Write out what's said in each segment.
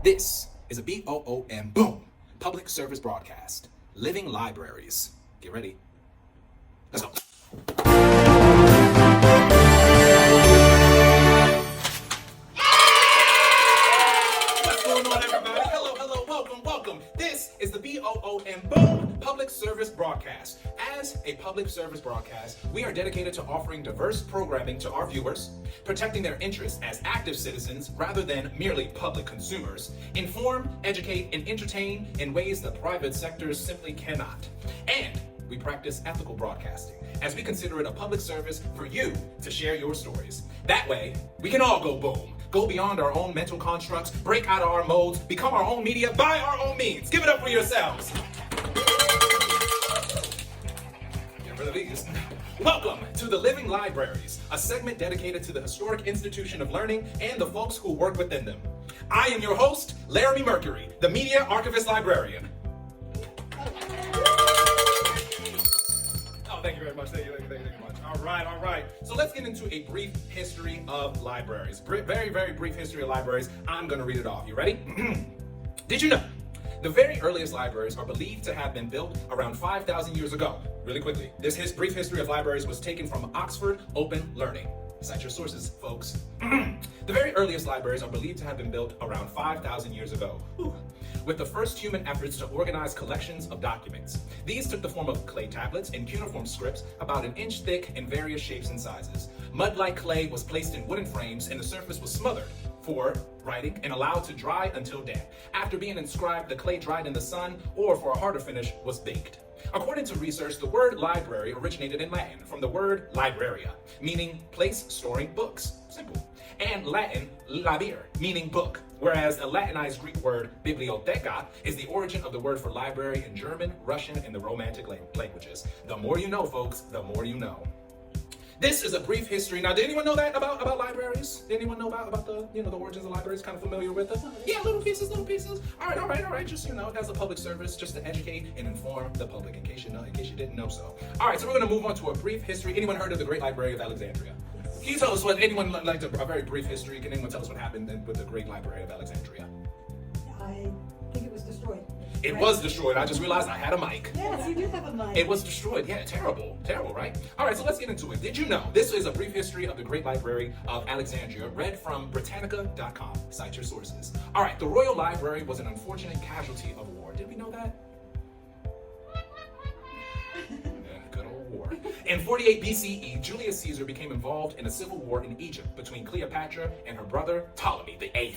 This is a B.0.0.M. Boom! Public service broadcast. Living libraries. Get ready. Let's go. What's going on, everybody? Hello, welcome. This is the B.0.0.M. Boom! Public service broadcast. As a public service broadcast, we are dedicated to offering diverse programming to our viewers, protecting their interests as active citizens rather than merely public consumers, inform, educate, and entertain in ways the private sector simply cannot. And we practice ethical broadcasting, as we consider it a public service for you to share your stories. That way, we can all go boom. Go beyond our own mental constructs, break out of our modes, become our own media by our own means. Give it up for yourselves. Get rid of these. Welcome to the Living Libraries, a segment dedicated to the historic institution of learning and the folks who work within them. I am your host, Laramie Mercury, the media archivist librarian. Thank you very much. Thank you very much. All right. So let's get into a brief history of libraries. Very brief history of libraries. I'm going to read it off. You ready? Did you know the very earliest libraries are believed to have been built around 5,000 years ago? Really quickly, this brief history of libraries was taken from Oxford Open Learning. Cite your sources, folks. The very earliest libraries are believed to have been built around 5,000 years ago, with the first human efforts to organize collections of documents. These took the form of clay tablets and cuneiform scripts about an inch thick in various shapes and sizes. Mud-like clay was placed in wooden frames and the surface was smothered for writing and allowed to dry until damp. After being inscribed, the clay dried in the sun, or for a harder finish, was baked. According to research, the word library originated in Latin from the word libraria, meaning place storing books. Simple. And Latin, labere, meaning book, whereas the Latinized Greek word bibliotheca is the origin of the word for library in German, Russian, and the Romantic languages. The more you know, folks, the more you know. This is a brief history. Now, did anyone know that about libraries? Did anyone know about the the origins of libraries? Kind of familiar with it? Yeah, little pieces. All right. Just as a public service, just to educate and inform the public, in case you didn't know so. All right, so we're going to move on to a brief history. Anyone heard of the Great Library of Alexandria? Can you tell us what anyone like a very brief history? Can anyone tell us what happened with the Great Library of Alexandria? I think it was destroyed. It was destroyed. I just realized I had a mic. Yes, you do have a mic. It was destroyed. Yeah, terrible, right? All right, so let's get into it. Did you know this is a brief history of the Great Library of Alexandria, read from Britannica.com. Cite your sources. All right, the Royal Library was an unfortunate casualty of war. Did we know that? Good old war. In 48 BCE, Julius Caesar became involved in a civil war in Egypt between Cleopatra and her brother Ptolemy VIII.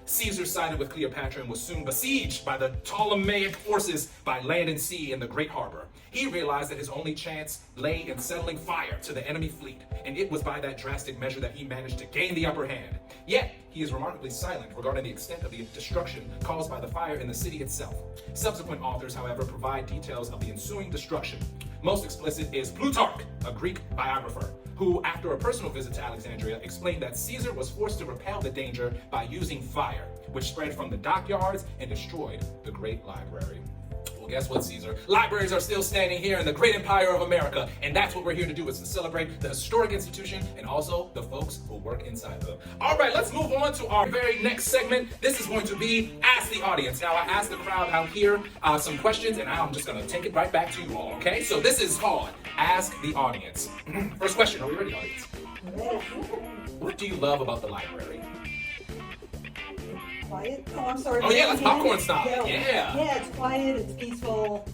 Caesar sided with Cleopatra and was soon besieged by the Ptolemaic forces by land and sea in the Great Harbor. He realized that his only chance lay in settling fire to the enemy fleet, and it was by that drastic measure that he managed to gain the upper hand. Yet, he is remarkably silent regarding the extent of the destruction caused by the fire in the city itself. Subsequent authors, however, provide details of the ensuing destruction. Most explicit is Plutarch, a Greek biographer, who, after a personal visit to Alexandria, explained that Caesar was forced to repel the danger by using fire, which spread from the dockyards and destroyed the Great Library. Well, guess what, Caesar? Libraries are still standing here in the great empire of America, and that's what we're here to do, is to celebrate the historic institution and also the folks who work inside them. All right, let's move on to our very next segment. This is going to be Ask the Audience. Now, I asked the crowd out here some questions, and I'm just going to take it right back to you all, okay? So this is called Ask the Audience. First question, are we ready, audience? What do you love about the library? Quiet. Oh, I'm sorry. Oh yeah, that's popcorn style. Yeah. Yeah, it's quiet. It's peaceful.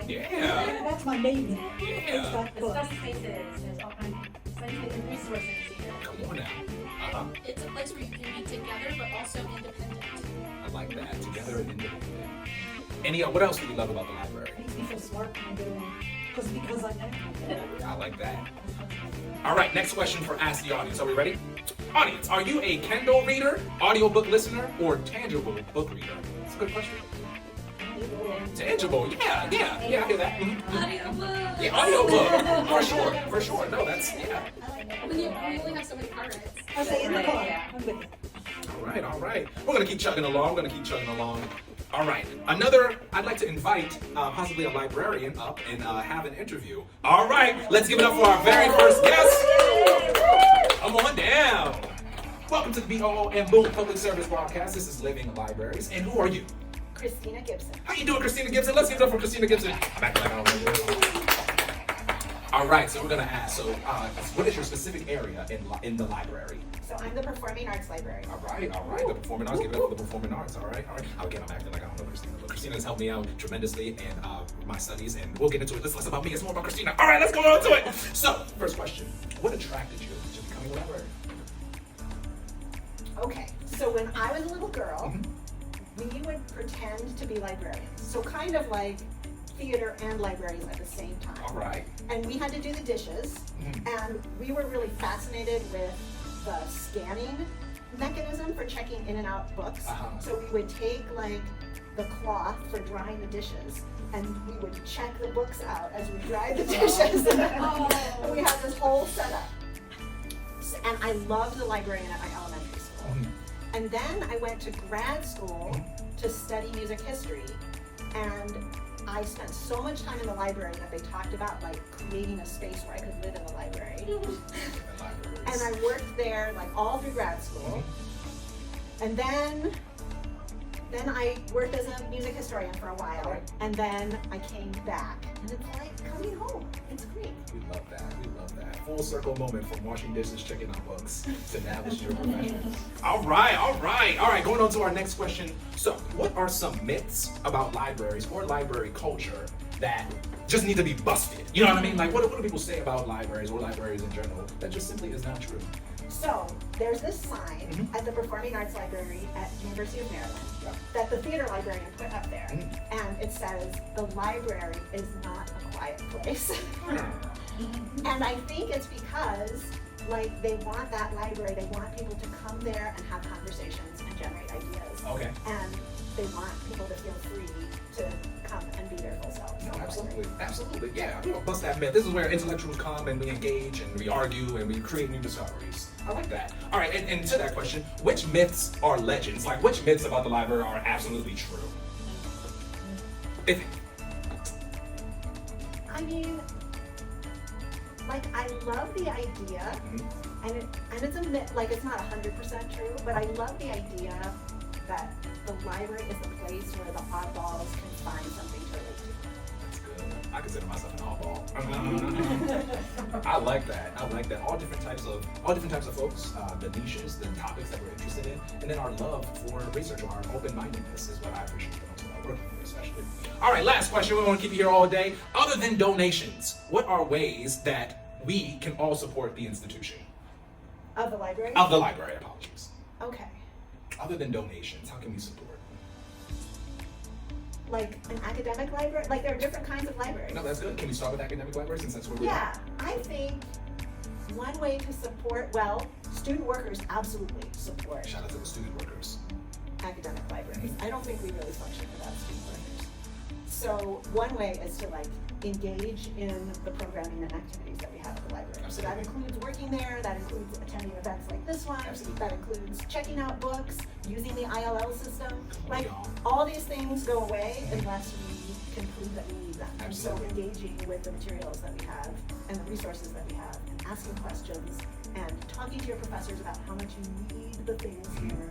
Yeah. That's my main. Yeah. The study spaces, there's all kinds of study space and resources here. Come on now. It's a place where you can be together but also independent. I like that. Together and independent. What else do you love about the library? It makes me feel smart when I go in. Because I know. I like that. All right, next question for Ask the Audience. Are we ready? Audience, are you a Kindle reader, audiobook listener, or tangible book reader? That's a good question. Tangible, yeah, I hear that. Mm-hmm. Audiobook. Yeah, audiobook, for sure. No, that's, yeah. When you only have so many cards. I say in the car. Yeah. I'm with you. All right. We're gonna keep chugging along. All right, I'd like to invite possibly a librarian up and have an interview. All right, let's give it up for our very first guest. Come on down. Welcome to the the B.0.0.M Boom Public Service Broadcast. This is Living Libraries. And who are you? Christina Gibson. How you doing, Christina Gibson? Let's give it up for Christina Gibson. Back like I don't know. All right, so we're gonna ask. So, what is your specific area in the library? So I'm the performing arts librarian. All right. The performing arts. Give it up for the performing arts. All right. Again, I'm acting like I don't know Christina, but Christina has helped me out tremendously in my studies, and we'll get into it. It's less about me. It's more about Christina. All right, let's go on to it. So, first question: what attracted you to becoming a librarian? Okay, so when I was a little girl, we would pretend to be librarians. So kind of like theater and libraries at the same time. All right. And we had to do the dishes, and we were really fascinated with the scanning mechanism for checking in and out books. So we would take like the cloth for drying the dishes, and we would check the books out as we dried the dishes. And we had this whole setup. And I loved the librarian at my elementary school. And then I went to grad school to study music history, and I spent so much time in the library that they talked about like creating a space where I could live in the library. And I worked there like all through grad school. And then I worked as a music historian for a while, and then I came back, and it's like coming home. It's great. We love that. Full circle moment from washing dishes, checking out books, to now it's your profession. All right. Going on to our next question. So, what are some myths about libraries or library culture that just need to be busted? You know what I mean? Like, what do people say about libraries or libraries in general that just simply is not true? So there's this sign at the Performing Arts Library at University of Maryland that the theater librarian put up there, and it says, "The library is not a quiet place." And I think it's because like they want that library, they want people to come there and have conversations and generate ideas. Okay. And they want people to feel free to come and be their full selves. No, absolutely. Yeah, I'm gonna bust that myth. This is where intellectuals come and we engage and we argue and we create new discoveries. I like that. All right, and to that question, which myths are legends? Like, which myths about the library are absolutely true? I mean, like, I love the idea, and it's a myth, like, it's not 100% true, but I love the idea that the library is the place where the oddballs can find something to relate to. That's good. I consider myself an oddball. I like that. All different types of folks, the niches, the topics that we're interested in, and then our love for research, or our open-mindedness is what I appreciate the most about working here, especially. All right, last question. We want to keep you here all day. Other than donations, what are ways that we can all support the institution? Of the library? Of the library, apologies. Okay. Other than donations, how can we support? Like an academic library? Like, there are different kinds of libraries. No, that's good. Can we start with academic libraries since that's where we are? Yeah, I think one way to support, well, student workers absolutely support Shout out to the student workers. academic libraries. I don't think we really function without student workers. So one way is to like engage in the programming and activities that we have at the library. So that includes working there, that includes attending events like this one, that includes checking out books, using the ILL system. Like, all these things go away unless we can prove that we need them. And so engaging with the materials that we have and the resources that we have, and asking questions, and talking to your professors about how much you need the things here,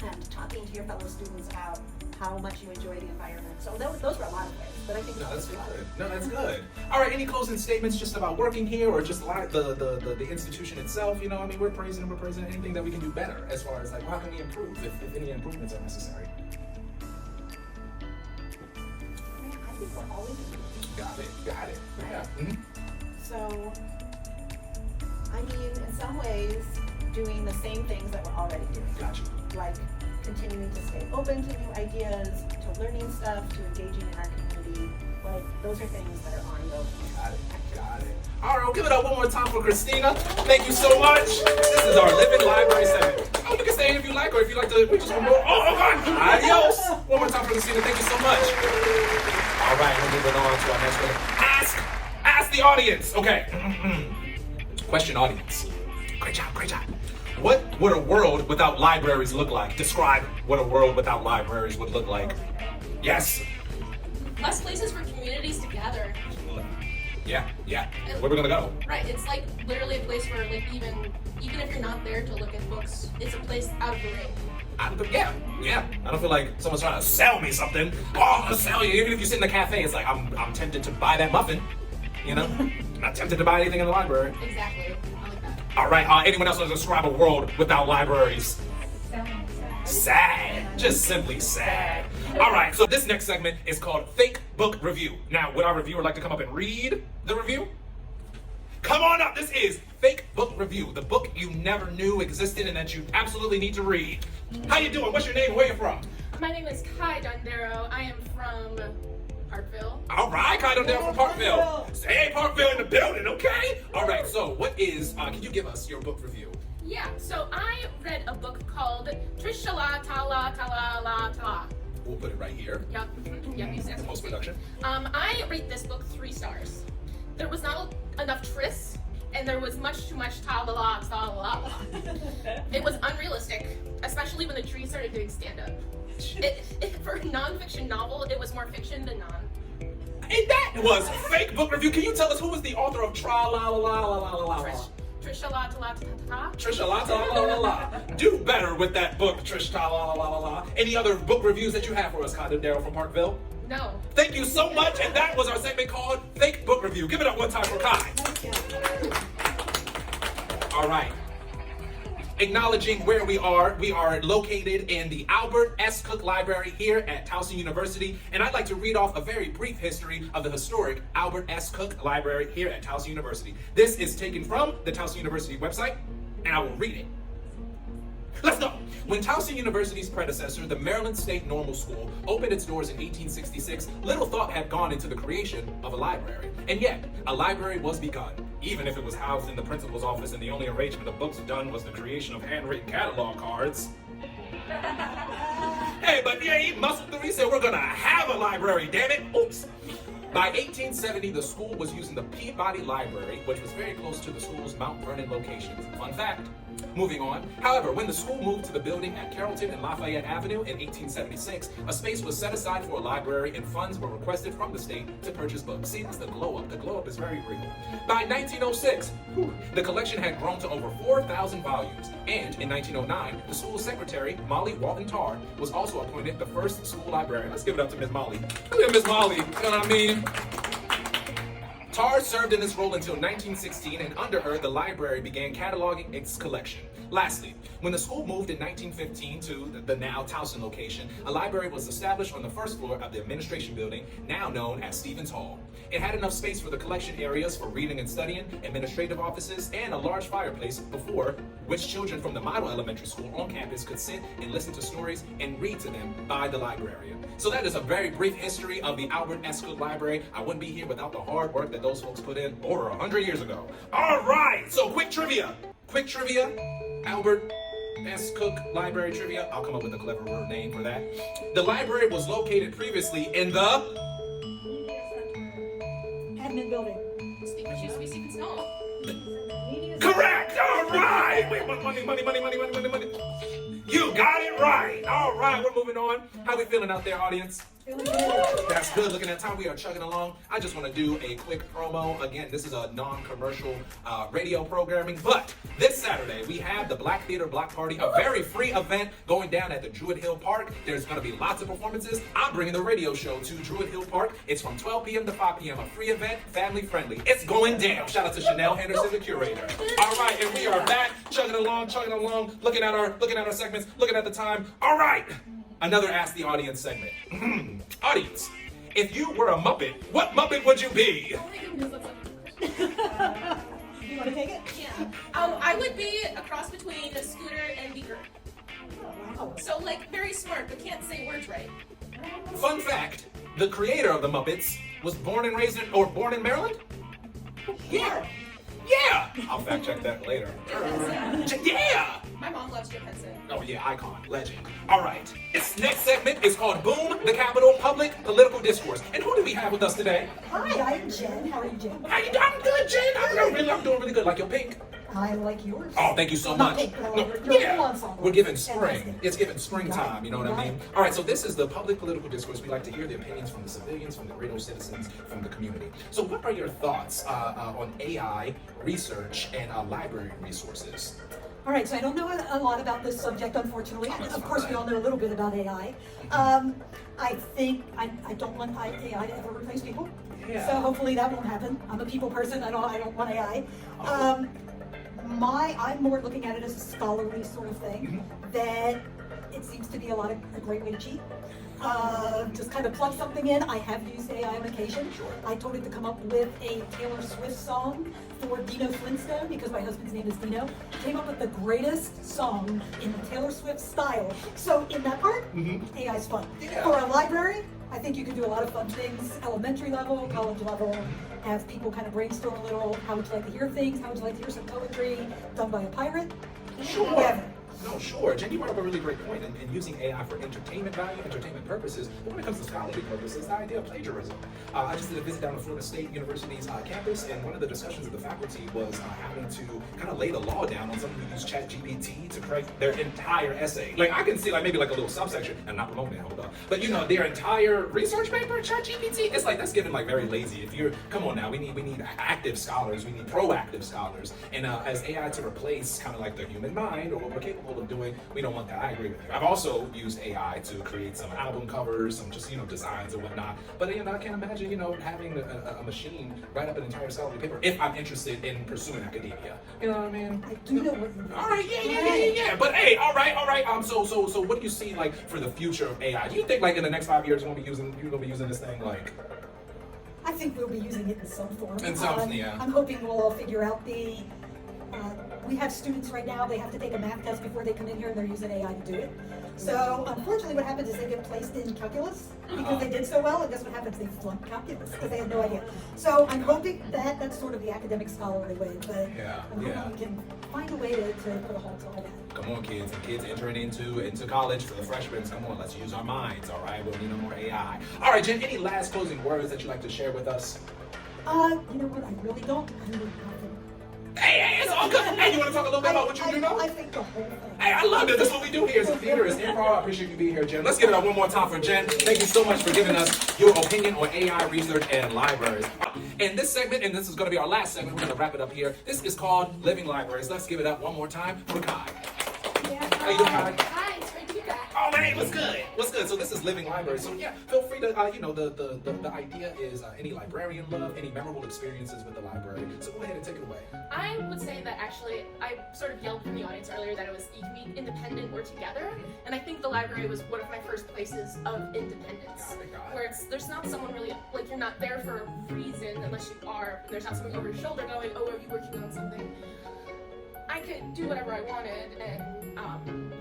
and talking to your fellow students about how much you enjoy the environment. So those were a lot of ways, but I think that's good. No, that's good. All right, any closing statements just about working here, or just like the institution itself? You know, I mean, we're praising anything that we can do better as far as like, how can we improve if any improvements are necessary? I think we're always improving. Got it. Yeah. So, I mean, in some ways, doing the same things that we're already doing. Gotcha. Like continuing to stay open to new ideas, to learning stuff, to engaging in our community. Like, those are things that are ongoing. Got it. All right, we'll give it up one more time for Christina. Thank you so much. This is our Living Library segment. Oh, you can stay in if you like, or if you like to, we just want more. Oh, God. Adios. One more time for Christina. Thank you so much. All right, we're moving on to our next one. Ask the audience. Okay. Question, audience. Great job. What would a world without libraries look like? Describe what a world without libraries would look like. Yes. Less places for communities to gather. Yeah. Where we gonna go? Right, it's like literally a place where like even if you're not there to look at books, it's a place out of the way. Yeah. I don't feel like someone's trying to sell me something. Oh, I'm gonna sell you. Even if you sit in the cafe, it's like I'm tempted to buy that muffin. You know, I'm not tempted to buy anything in the library. Exactly. I like that. All right. Anyone else want to describe a world without libraries? Sad. Just simply sad. All right. So this next segment is called Fake Book Review. Now, would our reviewer like to come up and read the review? Come on up. This is Fake Book Review, the book you never knew existed and that you absolutely need to read. How you doing? What's your name? Where you from? My name is Kai Dondero. I am from Parkville. All right, Kai Dondero from Parkville. Hey, Parkville in the building, okay? All right, so what is, can you give us your book review? Yeah, so I read a book called Trishala Tala Tala La Tala. We'll put it right here. Yep, you see Post production. I rate this book 3 stars. There was not enough tris, and there was much too much ta-la-la, ta-la-la. It was unrealistic, especially when the tree started doing stand-up. For a non-fiction novel, it was more fiction than non. And that was Fake Book Review. Can you tell us who was the author of Tra-la-la-la-la-la-la-la? Trisha La Ta La Ta Ta. Trisha La La La La La. Do better with that book, Trish La La La La La. Any other book reviews that you have for us, Kai Dondero from Parkville? No. Thank you so much, and that was our segment called Fake Book Review. Give it up one time for Kai. All right. Acknowledging where we are located in the Albert S. Cook Library here at Towson University, and I'd like to read off a very brief history of the historic Albert S. Cook Library here at Towson University. This is taken from the Towson University website, and I will read it. Let's go! When Towson University's predecessor, the Maryland State Normal School, opened its doors in 1866, little thought had gone into the creation of a library. And yet, a library was begun, even if it was housed in the principal's office and the only arrangement of books done was the creation of handwritten catalog cards. Hey, but yeah, he muscled through. He said, we're gonna have a library, damn it! Oops! By 1870, the school was using the Peabody Library, which was very close to the school's Mount Vernon locations. Fun fact. Moving on. However, when the school moved to the building at Carrollton and Lafayette Avenue in 1876, a space was set aside for a library and funds were requested from the state to purchase books. See, that's the glow up. The glow up is very real. By 1906, the collection had grown to over 4,000 volumes. And in 1909, the school secretary, Molly Walton Tarr, was also appointed the first school librarian. Let's give it up to Miss Molly. Look at Miss Molly. You know what I mean? Tarr served in this role until 1916, and under her, the library began cataloging its collection. Lastly, when the school moved in 1915 to the now Towson location, a library was established on the first floor of the administration building, now known as Stevens Hall. It had enough space for the collection areas for reading and studying, administrative offices, and a large fireplace before which children from the model elementary school on campus could sit and listen to stories and read to them by the librarian. So that is a very brief history of the Albert S. Cook Library. I wouldn't be here without the hard work that those folks put in over 100 years ago. All right, so quick trivia. Albert S. Cook Library trivia. I'll come up with a cleverer name for that. The library was located previously in the Admin building. Which used to be Stephen Snow. Correct! All right! Wait, money. You got it right! All right, we're moving on. How we feeling out there, audience? That's good. Looking at time, we are chugging along. I just want to do a quick promo. Again, this is a non-commercial radio programming, but this Saturday we have the Black Theater Block Party, a very free event going down at the Druid Hill Park. There's going to be lots of performances. I'm bringing the radio show to Druid Hill Park. It's from 12 p.m. to 5 p.m. A free event, family friendly. It's going down. Shout out to Chanel Henderson, the curator. All right, and we are back, chugging along, looking at our segments, looking at the time. All right. Another Ask the Audience segment. Audience, if you were a Muppet, what Muppet would you be? Oh my goodness, that's a You want to take it? Yeah. I would be a cross between a Scooter and Beaker. Wow. So like very smart, but can't say words right. Fun fact, the creator of the Muppets was born in Maryland? Yeah. I'll fact check that later. Yeah. My mom loves Jim Henson. Oh yeah, icon, legend. All right, this next segment is called Boom, the Capital Public Political Discourse. And who do we have with us today? Hi, I'm Jen. How are you, Jen? I'm good, Jen. I'm doing really good. Like your pink. I like yours. Oh, thank you so Not much. pink, but I No, like your yeah, full ensemble. we're giving spring. Fantastic. It's giving springtime, you know what I Got mean? it. All right, so this is the public political discourse. We like to hear the opinions from the civilians, from the regular citizens, from the community. So what are your thoughts on AI research and library resources? All right, so I don't know a lot about this subject, unfortunately. Of course, we all know a little bit about AI. I think I don't want AI to ever replace people. Yeah. So hopefully that won't happen. I'm a people person. I don't want AI. I'm more looking at it as a scholarly sort of thing. That it seems to be a great way to cheat. Just kind of plug something in. I have used AI on occasion. Sure. I told it to come up with a Taylor Swift song for Dino Flintstone because my husband's name is Dino. Came up with the greatest song in the Taylor Swift style. So in that part, AI's fun. Yeah. For a library, I think you can do a lot of fun things. Elementary level, college level. Have people kind of brainstorm a little. How would you like to hear things? How would you like to hear some poetry done by a pirate? Sure. Whatever. No, sure. Jen, you brought up a really great point in using AI for entertainment value, entertainment purposes. But when it comes to scholarly purposes, the idea of plagiarism. I just did a visit down to Florida State University's campus, and one of the discussions of the faculty was having to kind of lay the law down on someone who used ChatGPT to create their entire essay. Like, I can see maybe a little subsection, and not promoting it, hold up. But their entire research paper, ChatGPT, it's that's getting very lazy. Come on now, we need active scholars, we need proactive scholars. And as AI to replace kind of the human mind or what we're capable of doing, we don't want that. I agree with you. I've also used AI to create some album covers, some just designs and whatnot. But I can't imagine having a machine write up an entire scholarly paper if I'm interested in pursuing academia. You know what I mean? I do know what you mean. All right, yeah. But hey, all right. So what do you see for the future of AI? Do you think in the next 5 years you're gonna be using this thing I think we'll be using it in some form. In some, yeah. I'm hoping we'll all figure out we have students right now, they have to take a math test before they come in here and they're using AI to do it. So unfortunately what happens is they get placed in calculus because they did so well, and guess what happens? They flunk calculus because they had no idea. So I'm hoping that's sort of the academic scholarly way, but I'm hoping we can find a way to put a halt to all that. Come on, kids, and kids entering into college for the freshmen. Come on, let's use our minds, all right? We'll need no more AI. All right, Jen, any last closing words that you'd like to share with us? You know what? I really don't. I really don't. Hey, it's all good. Hey, you want to talk a little bit about what you do know? I think the whole thing. Hey, I love it. That's what we do here. It's theater, it's improv. I appreciate you being here, Jen. Let's give it up one more time for Jen. Thank you so much for giving us your opinion on AI research and libraries. In this segment, and this is going to be our last segment, we're going to wrap it up here. This is called Living Libraries. Let's give it up one more time for Kai. How you doing, Kai? Hi, it's great to be back. Oh man, what's good? What's good? So this is Living Libraries. So yeah, feel free to, the idea is any librarian love, any memorable experiences with the library. So go ahead and take it away. I would say that actually, I sort of yelled from the audience earlier that you can be independent or together, and I think the library was one of my first places of independence, where there's not someone really, you're not there for a reason unless you are, there's not someone over your shoulder going, oh, are you working on something? I could do whatever I wanted and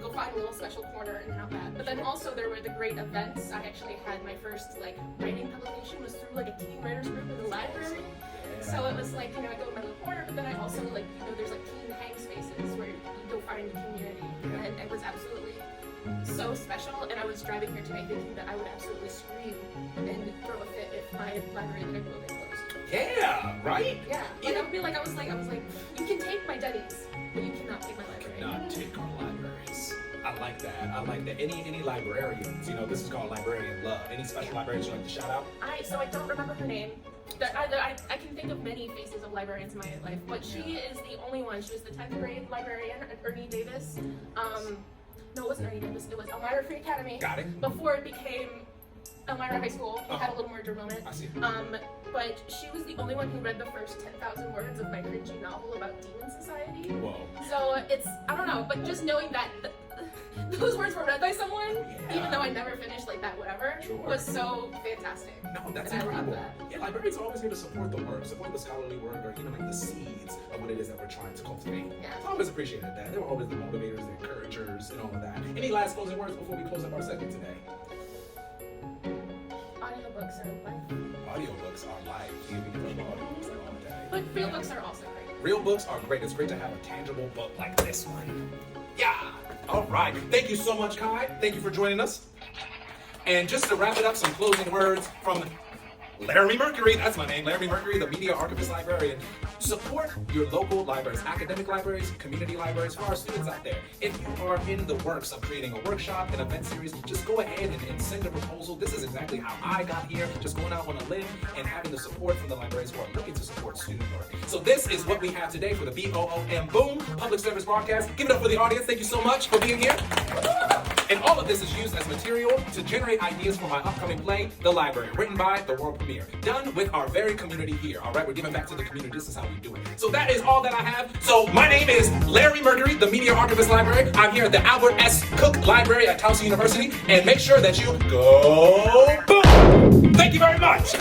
go find a little special corner and have that. But then also there were the great events. I actually had my first writing publication was through a teen writers group in the library. So it was I go in my little corner, but then I also there's teen hang spaces where you go find the community, and it was absolutely so special. And I was driving here today thinking that I would absolutely scream and throw a fit if my library that I grew up in closed. Yeah, right? Yeah, I would be I was like, you can take my Denny's, but you cannot take my library. Not take our libraries. I like that. Any librarians, this is called librarian love. Any special librarians you'd like to shout out? So I don't remember her name. I can think of many faces of librarians in my life, but she is the only one. She was the 10th grade librarian, Ernie Davis. No, it wasn't Ernie Davis. It was Elmira Free Academy. Got it. Before it became Elmira High School. It had a little merger moment. I see. But she was the only one who read the first 10,000 words of my cringy novel about Demon Society. Whoa. So I don't know, but just knowing that those words were read by someone, even though I never finished that whatever, was so fantastic. No, that's and incredible. I love that. Yeah, librarians are always here to support the work, support the scholarly work, or the seeds of what it is that we're trying to cultivate. Yeah. I always appreciated that. They were always the motivators, the encouragers, and all of that. Any last closing words before we close up our segment today? Audiobooks are life. Audiobooks are life. Yeah, we can talk about audiobooks all day. But real books are also great. Real books are great. It's great to have a tangible book like this one. Yeah. All right. Thank you so much, Kai. Thank you for joining us. And just to wrap it up, some closing words from Laramie Mercury. That's my name, Laramie Mercury, the media archivist librarian. Support your local libraries, academic libraries, community libraries, for our students out there. If you are in the works of creating a workshop, an event series, just go ahead and send a proposal. This is exactly how I got here, just going out on a limb and having the support from the librarians who are looking to support student work. So this is what we have today for the B.0.0.M Boom Public Service Broadcast. Give it up for the audience. Thank you so much for being here. And all of this is used as material to generate ideas for my upcoming play, The Library, written by the world premiere, done with our very community here. All right, we're giving back to the community. This is how we do it. So that is all that I have. So my name is Larry Mercury, the Media Archivist Library. I'm here at the Albert S. Cook Library at Towson University. And make sure that you go boom! Thank you very much.